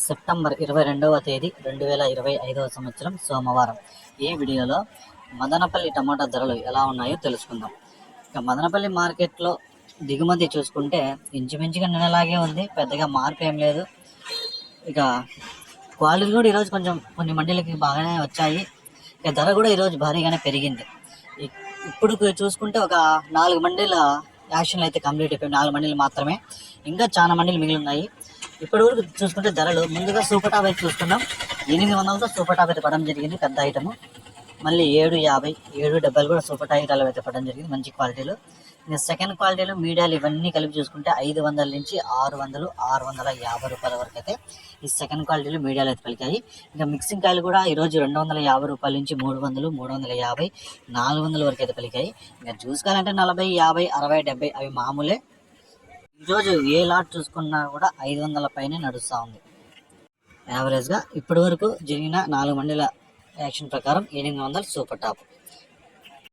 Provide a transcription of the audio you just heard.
September 22వ తేదీ 2025వ సంవత్సరం సోమవారం. ఈ వీడియోలో మదనపల్లి టమాటా ధరలు ఎలా ఉన్నాయో తెలుసుకుందాం. ఇక మదనపల్లి మార్కెట్లో దిగుమతి చూసుకుంటే ఇంచుమించుగా నిన్నలాగే ఉంది, పెద్దగా మార్పు ఏం లేదు. ఇక క్వాలిటీ కూడా ఈరోజు కొంచెం కొన్ని మండీలకి బాగానే వచ్చాయి. ఇక ధర కూడా ఈరోజు భారీగానే పెరిగింది. ఇప్పుడు చూసుకుంటే ఒక 4 మండీల యాక్షన్లు అయితే కంప్లీట్ అయిపోయి 4 మండీలు మాత్రమే, ఇంకా చాలా మండీలు మిగిలి ఉన్నాయి. ఇప్పుడు వరకు చూసుకుంటే ధరలు ముందుగా సూపర్ టాప్ అయితే చూస్తున్నాం. 800తో సూపర్ టాప్ అయితే పడడం జరిగింది, పెద్ద ఐటమ్. మళ్ళీ 750, 770 కూడా సూపర్ టాయిటాలు అయితే పడడం జరిగింది, మంచి క్వాలిటీలు. ఇంకా సెకండ్ క్వాలిటీలు మీడియాలు ఇవన్నీ కలిపి చూసుకుంటే 500 నుంచి 600, 650 రూపాయల వరకు అయితే ఈ సెకండ్ క్వాలిటీలు మీడియాలు అయితే పలికాయి. ఇంకా మిక్సింగ్ కాయలు కూడా ఈరోజు 250 రూపాయల నుంచి 300, 350, 400 వరకు అయితే పలికాయి. ఇంకా జ్యూస్ కాయాలంటే 40, 50, 60, 70 అవి మామూలే. ఈరోజు ఏ లాట్ చూసుకున్నా కూడా 500 పైనే నడుస్తూ ఉంది యావరేజ్గా. ఇప్పటి వరకు జరిగిన 4 మండీల యాక్షన్ ప్రకారం 800 సూపర్ టాప్.